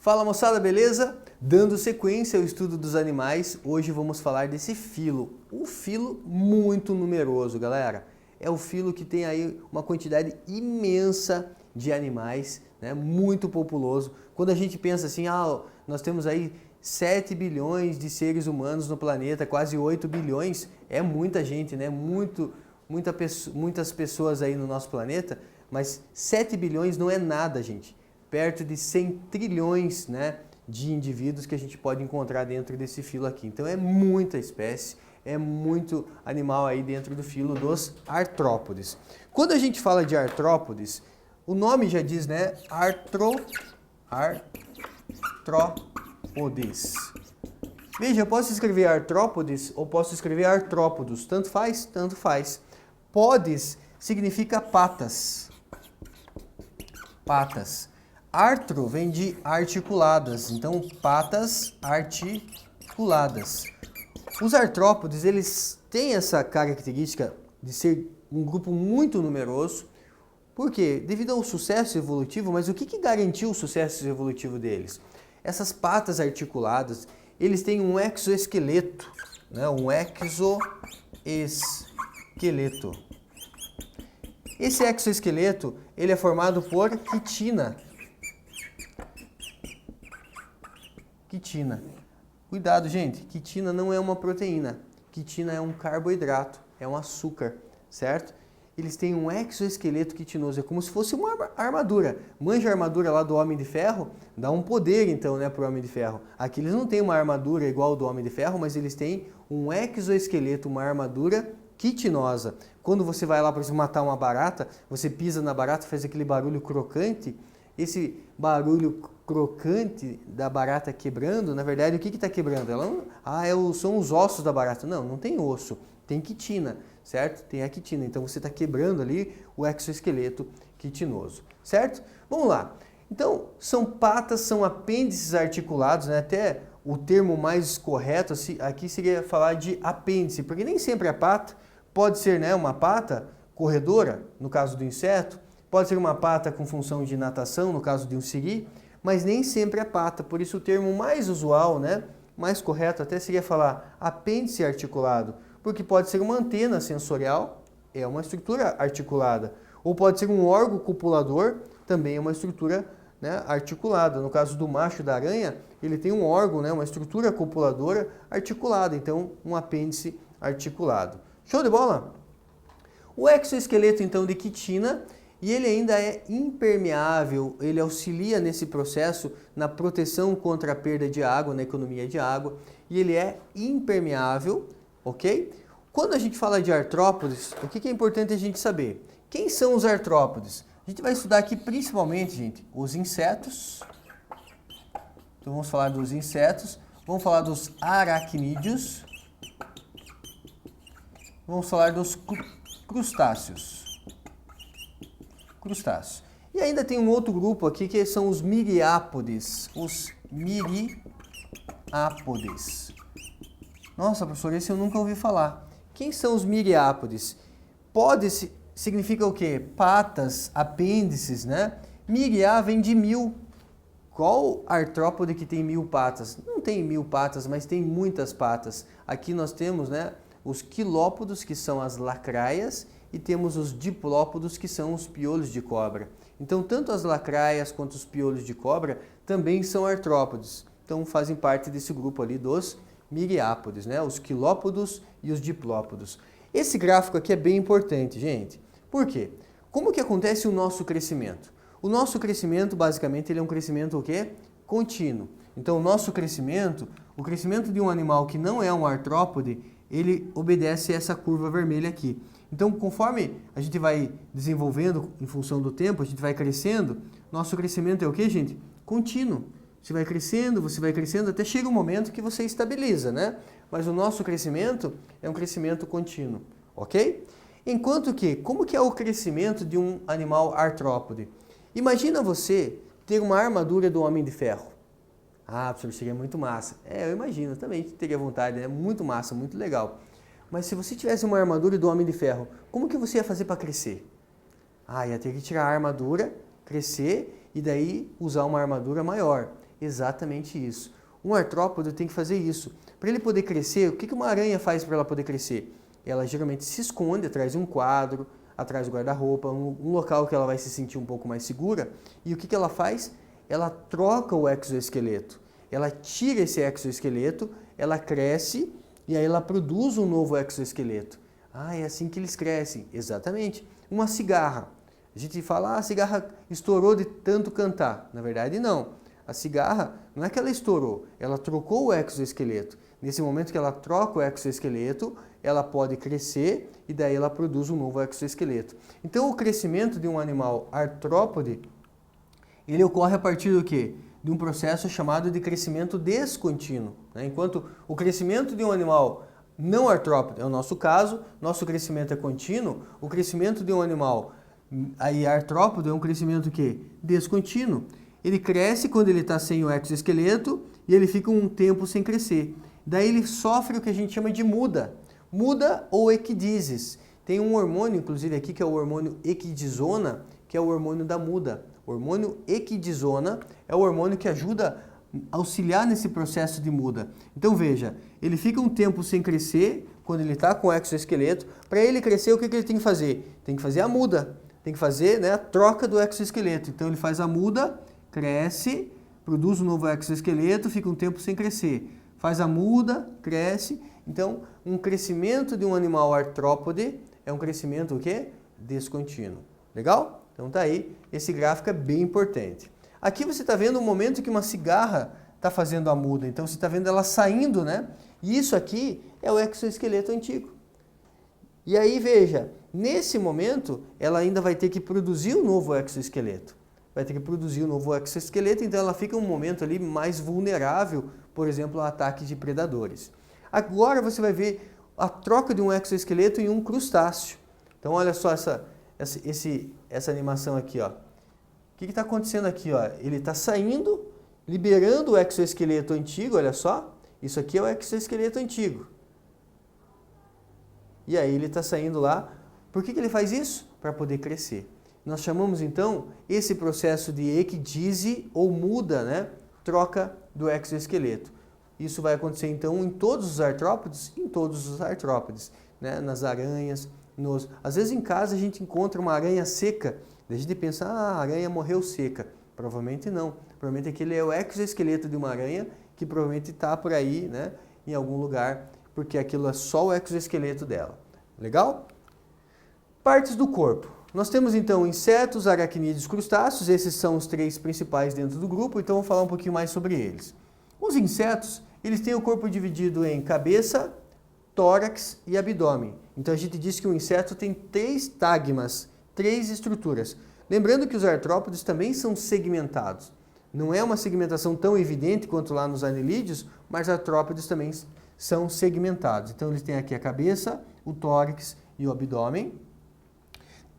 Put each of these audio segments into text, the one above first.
Fala moçada, beleza? Dando sequência ao estudo dos animais, hoje vamos falar desse filo. Um filo muito numeroso, galera. É o filo que tem aí uma quantidade imensa de animais, né? Muito populoso. Quando a gente pensa assim, nós temos aí 7 bilhões de seres humanos no planeta, quase 8 bilhões, é muita gente, né? Muitas pessoas aí no nosso planeta, mas 7 bilhões não é nada, gente. Perto de 100 trilhões, né, de indivíduos que a gente pode encontrar dentro desse filo aqui. Então é muita espécie, é muito animal aí dentro do filo dos artrópodes. Quando a gente fala de artrópodes, o nome já diz, né, artrópodes. Veja, eu posso escrever artrópodes ou posso escrever artrópodos, tanto faz, tanto faz. Podes significa patas. Patas. Artro vem de articuladas, então patas articuladas. Os artrópodes, eles têm essa característica de ser um grupo muito numeroso. Por quê? Devido ao sucesso evolutivo, mas o que garantiu o sucesso evolutivo deles? Essas patas articuladas, eles têm um exoesqueleto, né? Um exoesqueleto. Esse exoesqueleto, ele é formado por quitina. Quitina. Cuidado, gente. Quitina não é uma proteína. Quitina é um carboidrato, é um açúcar, certo? Eles têm um exoesqueleto quitinoso, é como se fosse uma armadura. Manja a armadura lá do Homem de Ferro, dá um poder então, né, para o Homem de Ferro. Aqui eles não têm uma armadura igual ao do Homem de Ferro, mas eles têm um exoesqueleto, uma armadura quitinosa. Quando você vai lá, por exemplo, matar uma barata, você pisa na barata, faz aquele barulho crocante. Esse barulho crocante da barata quebrando, na verdade, o que está quebrando? São os ossos da barata. Não, não tem osso, tem quitina, certo? Tem a quitina, então você está quebrando ali o exoesqueleto quitinoso, certo? Vamos lá. Então, são patas, são apêndices articulados, né? Até o termo mais correto aqui seria falar de apêndice, porque nem sempre a pata pode ser, né, uma pata corredora, no caso do inseto, pode ser uma pata com função de natação, no caso de um siri, mas nem sempre é pata. Por isso o termo mais usual, né, mais correto até seria falar apêndice articulado, porque pode ser uma antena sensorial, é uma estrutura articulada, ou pode ser um órgão copulador, também é uma estrutura, né, articulada. No caso do macho da aranha, ele tem um órgão, né, uma estrutura copuladora articulada, então um apêndice articulado. Show de bola? O exoesqueleto então de quitina, e ele ainda é impermeável, ele auxilia nesse processo na proteção contra a perda de água, na economia de água, e ele é impermeável, ok? Quando a gente fala de artrópodes, o que é importante a gente saber? Quem são os artrópodes? A gente vai estudar aqui principalmente, gente, os insetos. Então vamos falar dos insetos, vamos falar dos aracnídeos, vamos falar dos crustáceos. E ainda tem um outro grupo aqui que são os miriápodes. Os miriápodes. Nossa, professor, esse eu nunca ouvi falar. Quem são os miriápodes? Podes significa o quê? Patas, apêndices, né? Miriá vem de mil. Qual artrópode que tem 1000 patas? Não tem 1000 patas, mas tem muitas patas. Aqui nós temos, né, os quilópodos, que são as lacraias, e temos os diplópodos, que são os piolhos de cobra. Então, tanto as lacraias quanto os piolhos de cobra também são artrópodes. Então, fazem parte desse grupo ali dos miriápodes, né? Os quilópodos e os diplópodos. Esse gráfico aqui é bem importante, gente. Por quê? Como que acontece o nosso crescimento? O nosso crescimento, basicamente, ele é um crescimento o quê? Contínuo. Então, o nosso crescimento, o crescimento de um animal que não é um artrópode, ele obedece a essa curva vermelha aqui. Então, conforme a gente vai desenvolvendo em função do tempo, a gente vai crescendo, nosso crescimento é o quê, gente? Contínuo. Você vai crescendo, até chega um momento que você estabiliza, né? Mas o nosso crescimento é um crescimento contínuo, ok? Enquanto que, como que é o crescimento de um animal artrópode? Imagina você ter uma armadura do Homem de Ferro. Ah, professor, seria muito massa. Eu imagino, também teria vontade, né? Muito massa, muito legal. Mas se você tivesse uma armadura do Homem de Ferro, como que você ia fazer para crescer? Ia ter que tirar a armadura, crescer e daí usar uma armadura maior. Exatamente isso. Um artrópode tem que fazer isso. Para ele poder crescer, o que uma aranha faz para ela poder crescer? Ela geralmente se esconde atrás de um quadro, atrás do guarda-roupa, um local que ela vai se sentir um pouco mais segura. E o que ela faz? Ela troca o exoesqueleto. Ela tira esse exoesqueleto, ela cresce e aí ela produz um novo exoesqueleto. Ah, é assim que eles crescem. Exatamente. Uma cigarra. A gente fala, a cigarra estourou de tanto cantar. Na verdade, não. A cigarra, não é que ela estourou, ela trocou o exoesqueleto. Nesse momento que ela troca o exoesqueleto, ela pode crescer e daí ela produz um novo exoesqueleto. Então, o crescimento de um animal artrópode, ele ocorre a partir do quê? De um processo chamado de crescimento descontínuo. Enquanto o crescimento de um animal não artrópode, é o nosso caso, nosso crescimento é contínuo, o crescimento de um animal aí artrópode é um crescimento que descontínuo. Ele cresce quando ele está sem o exoesqueleto e ele fica um tempo sem crescer. Daí ele sofre o que a gente chama de muda. Muda ou equidizes. Tem um hormônio, inclusive aqui, que é o hormônio equidizona, que é o hormônio da muda. O hormônio equidizona é o hormônio que ajuda a auxiliar nesse processo de muda. Então veja, ele fica um tempo sem crescer quando ele está com o exoesqueleto. Para ele crescer, o que ele tem que fazer? Tem que fazer a muda. Tem que fazer, né, a troca do exoesqueleto. Então ele faz a muda, cresce, produz um novo exoesqueleto, fica um tempo sem crescer. Faz a muda, cresce. Então, um crescimento de um animal artrópode é um crescimento o quê? Descontínuo. Legal? Então tá aí, esse gráfico é bem importante. Aqui você está vendo o momento que uma cigarra está fazendo a muda. Então você está vendo ela saindo, né? E isso aqui é o exoesqueleto antigo. E aí veja, nesse momento ela ainda vai ter que produzir um novo exoesqueleto. Vai ter que produzir um novo exoesqueleto, então ela fica um momento ali mais vulnerável, por exemplo, a ataques de predadores. Agora você vai ver a troca de um exoesqueleto em um crustáceo. Então olha só essa animação aqui, ó. O que está acontecendo aqui, ó? Ele está saindo, liberando o exoesqueleto antigo, olha só. Isso aqui é o exoesqueleto antigo. E aí ele está saindo lá. Por que ele faz isso? Para poder crescer. Nós chamamos então esse processo de equidise ou muda, né? Troca do exoesqueleto. Isso vai acontecer então em todos os artrópodes? Em todos os artrópodes, né? Nas aranhas, às vezes em casa a gente encontra uma aranha seca, a gente pensa, a aranha morreu seca. Provavelmente não. Provavelmente aquele é o exoesqueleto de uma aranha que provavelmente está por aí, né? Em algum lugar, porque aquilo é só o exoesqueleto dela. Legal? Partes do corpo. Nós temos então insetos, aracnídeos, crustáceos, esses são os três principais dentro do grupo, então vou falar um pouquinho mais sobre eles. Os insetos, eles têm o corpo dividido em cabeça, tórax e abdômen. Então a gente diz que o inseto tem 3 tagmas, 3 estruturas. Lembrando que os artrópodes também são segmentados. Não é uma segmentação tão evidente quanto lá nos anelídeos, mas artrópodes também são segmentados. Então eles têm aqui a cabeça, o tórax e o abdômen.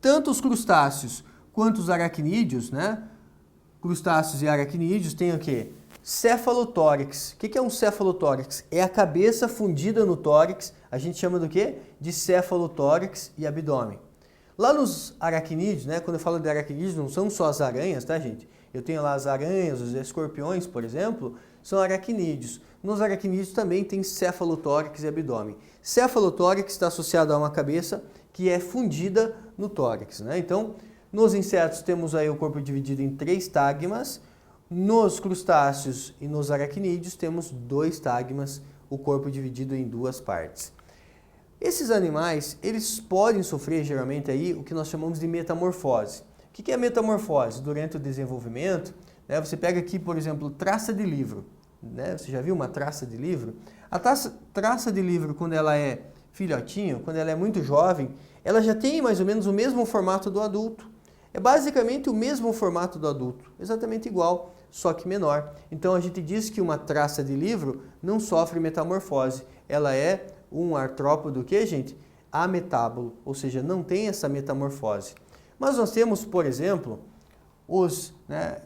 Tanto os crustáceos quanto os aracnídeos, né? Crustáceos e aracnídeos têm o quê? Cefalotórax. O que é um cefalotórax? É a cabeça fundida no tórax. A gente chama do quê? De cefalotórax e abdômen. Lá nos aracnídeos, né? Quando eu falo de aracnídeos, não são só as aranhas, tá, gente? Eu tenho lá as aranhas, os escorpiões, por exemplo, são aracnídeos. Nos aracnídeos também tem cefalotórax e abdômen. Cefalotórax está associado a uma cabeça que é fundida no tórax, né? Então, nos insetos temos aí o corpo dividido em 3 tagmas. Nos crustáceos e nos aracnídeos temos 2 tagmas, o corpo dividido em 2 partes. Esses animais, eles podem sofrer geralmente aí o que nós chamamos de metamorfose. O que é metamorfose? Durante o desenvolvimento, né, você pega aqui, por exemplo, traça de livro. Né? Você já viu uma traça de livro? A traça de livro, quando ela é filhotinho, quando ela é muito jovem, ela já tem mais ou menos o mesmo formato do adulto. É basicamente o mesmo formato do adulto, exatamente igual, só que menor. Então a gente diz que uma traça de livro não sofre metamorfose. Ela é um artrópode, o que, gente? Ametábulo, ou seja, não tem essa metamorfose. Mas nós temos, por exemplo, os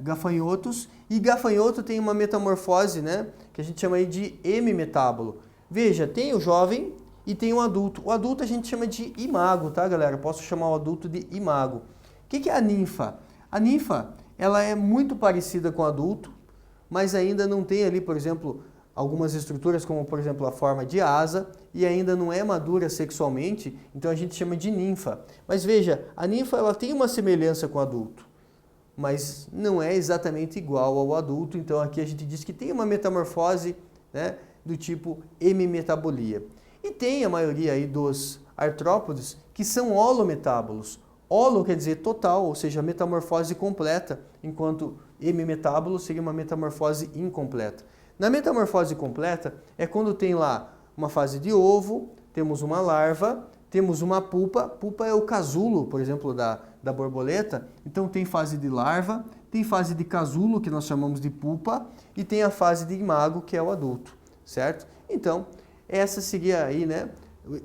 gafanhotos, e gafanhoto tem uma metamorfose, né, que a gente chama aí de hemimetábulo. Veja, tem o jovem e tem o adulto. O adulto a gente chama de imago, tá, galera? Posso chamar o adulto de imago. O que é a ninfa? A ninfa, ela é muito parecida com o adulto, mas ainda não tem ali, por exemplo, algumas estruturas como, por exemplo, a forma de asa e ainda não é madura sexualmente, então a gente chama de ninfa. Mas veja, a ninfa ela tem uma semelhança com o adulto, mas não é exatamente igual ao adulto, então aqui a gente diz que tem uma metamorfose, né, do tipo hemimetabolia. E tem a maioria aí dos artrópodes que são holometábolos. Holo quer dizer total, ou seja, metamorfose completa, enquanto hemimetábolo seria uma metamorfose incompleta. Na metamorfose completa é quando tem lá uma fase de ovo, temos uma larva, temos uma pupa. Pupa é o casulo, por exemplo, da borboleta. Então tem fase de larva, tem fase de casulo, que nós chamamos de pupa, e tem a fase de imago, que é o adulto, certo? Então, essa seria aí, né,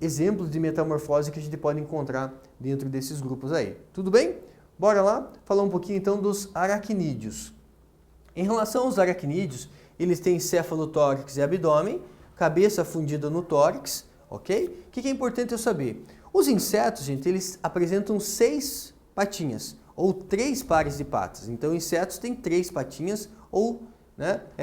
exemplos de metamorfose que a gente pode encontrar dentro desses grupos aí. Tudo bem? Bora lá falar um pouquinho então dos aracnídeos. Em relação aos aracnídeos, eles têm céfalo-tórax e abdômen, cabeça fundida no tórax, ok? O que é importante eu saber? Os insetos, gente, eles apresentam 6 patinhas, ou 3 pares de patas. Então, insetos têm 3 patinhas, ou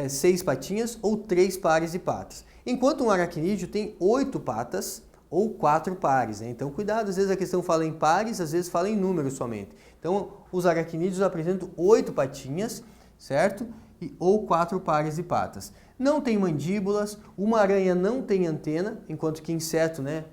6 patinhas, ou 3 pares de patas. Enquanto um aracnídeo tem 8 patas, ou 4 pares. Né? Então, cuidado, às vezes a questão fala em pares, às vezes fala em números somente. Então, os aracnídeos apresentam 8 patinhas, certo? Ou 4 pares de patas. Não tem mandíbulas, uma aranha não tem antena, enquanto que inseto, né,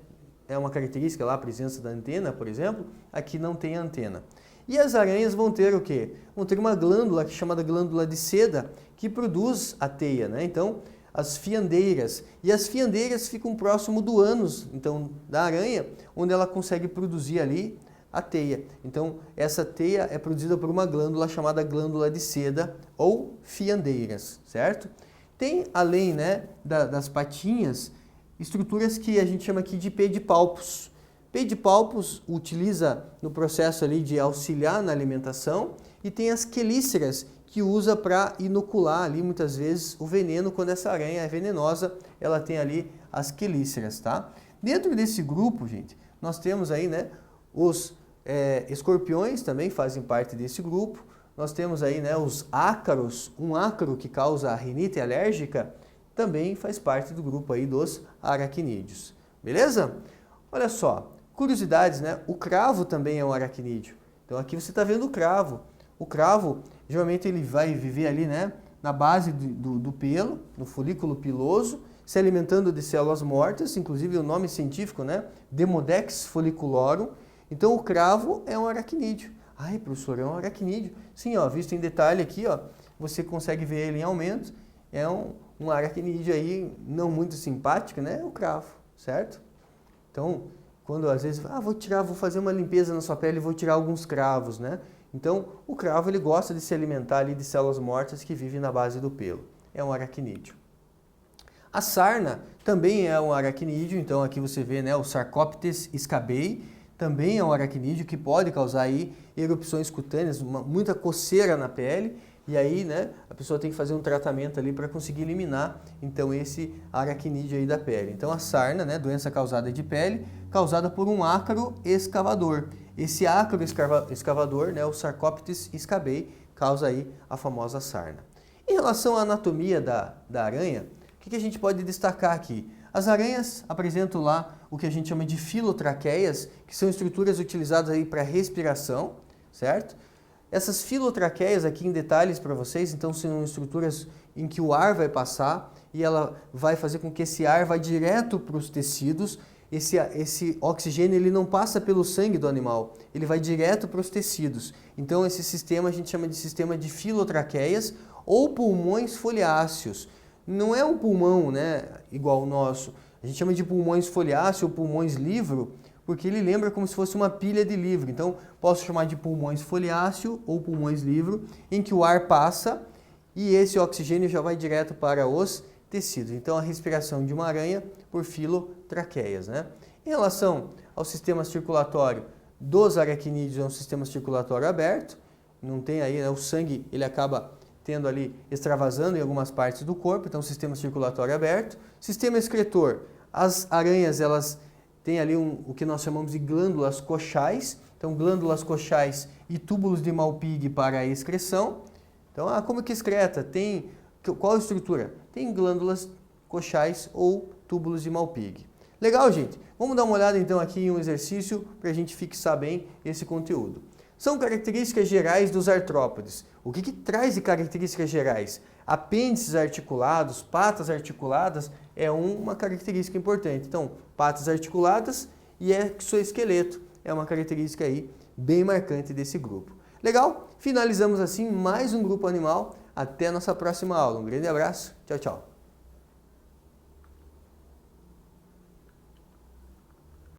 é uma característica lá, a presença da antena, por exemplo, aqui não tem antena. E as aranhas vão ter o quê? Vão ter uma glândula que é chamada glândula de seda, que produz a teia, né? Então, as fiandeiras. E as fiandeiras ficam próximo do ânus, então, da aranha, onde ela consegue produzir ali a teia. Então, essa teia é produzida por uma glândula chamada glândula de seda ou fiandeiras, certo? Tem, além, né, das patinhas, estruturas que a gente chama aqui de pedipalpos. Pedipalpos utiliza no processo ali de auxiliar na alimentação e tem as quelíceras que usa para inocular ali muitas vezes o veneno quando essa aranha é venenosa, ela tem ali as quelíceras, tá? Dentro desse grupo, gente, nós temos aí, né, os escorpiões também fazem parte desse grupo. Nós temos aí, né, os ácaros, um ácaro que causa rinite alérgica também faz parte do grupo aí dos aracnídeos. Beleza? Olha só, curiosidades, né? O cravo também é um aracnídeo. Então aqui você está vendo o cravo. O cravo, geralmente ele vai viver ali, né, na base do pelo, no folículo piloso, se alimentando de células mortas, inclusive o nome científico, né, Demodex folliculorum. Então o cravo é um aracnídeo. Ai, professor, é um aracnídeo. Sim, ó, visto em detalhe aqui, ó, você consegue ver ele em aumento. É um aracnídeo aí não muito simpático, né? O cravo, certo? Então, quando às vezes, vou fazer uma limpeza na sua pele e vou tirar alguns cravos, né? Então, o cravo ele gosta de se alimentar ali de células mortas que vivem na base do pelo. É um aracnídeo. A sarna também é um aracnídeo, então aqui você vê, né, o Sarcoptes scabeii, também é um aracnídeo que pode causar aí erupções cutâneas, muita coceira na pele, e aí, né, a pessoa tem que fazer um tratamento ali para conseguir eliminar, então, esse aracnídeo aí da pele. Então, a sarna, né, doença causada de pele, causada por um ácaro escavador. Esse ácaro escavador, né, o Sarcoptes scabeii, causa aí a famosa sarna. Em relação à anatomia da aranha, o que a gente pode destacar aqui? As aranhas apresentam lá o que a gente chama de filotraqueias, que são estruturas utilizadas aí para respiração, certo? Essas filotraqueias aqui em detalhes para vocês, então são estruturas em que o ar vai passar e ela vai fazer com que esse ar vá direto para os tecidos. Esse oxigênio ele não passa pelo sangue do animal, ele vai direto para os tecidos. Então esse sistema a gente chama de sistema de filotraqueias ou pulmões foliáceos. Não é um pulmão, né, igual o nosso. A gente chama de pulmões foliáceos ou pulmões livro, porque ele lembra como se fosse uma pilha de livro. Então, posso chamar de pulmões foliáceo ou pulmões livro, em que o ar passa e esse oxigênio já vai direto para os tecidos. Então, a respiração de uma aranha por filotraqueias, né? Em relação ao sistema circulatório dos aracnídeos, é um sistema circulatório aberto. Não tem aí, né, o sangue, ele acaba tendo ali, extravasando em algumas partes do corpo, então sistema circulatório aberto. Sistema excretor, as aranhas, elas têm ali o que nós chamamos de glândulas coxais, então glândulas coxais e túbulos de Malpighi para a excreção. Então, como que excreta? Tem Qual a estrutura? Tem glândulas coxais ou túbulos de Malpighi. Legal, gente? Vamos dar uma olhada então aqui em um exercício para a gente fixar bem esse conteúdo. São características gerais dos artrópodes. O que traz de características gerais? Apêndices articulados, patas articuladas é uma característica importante. Então, patas articuladas e exoesqueleto é uma característica aí bem marcante desse grupo. Legal? Finalizamos assim mais um grupo animal. Até a nossa próxima aula. Um grande abraço. Tchau, tchau.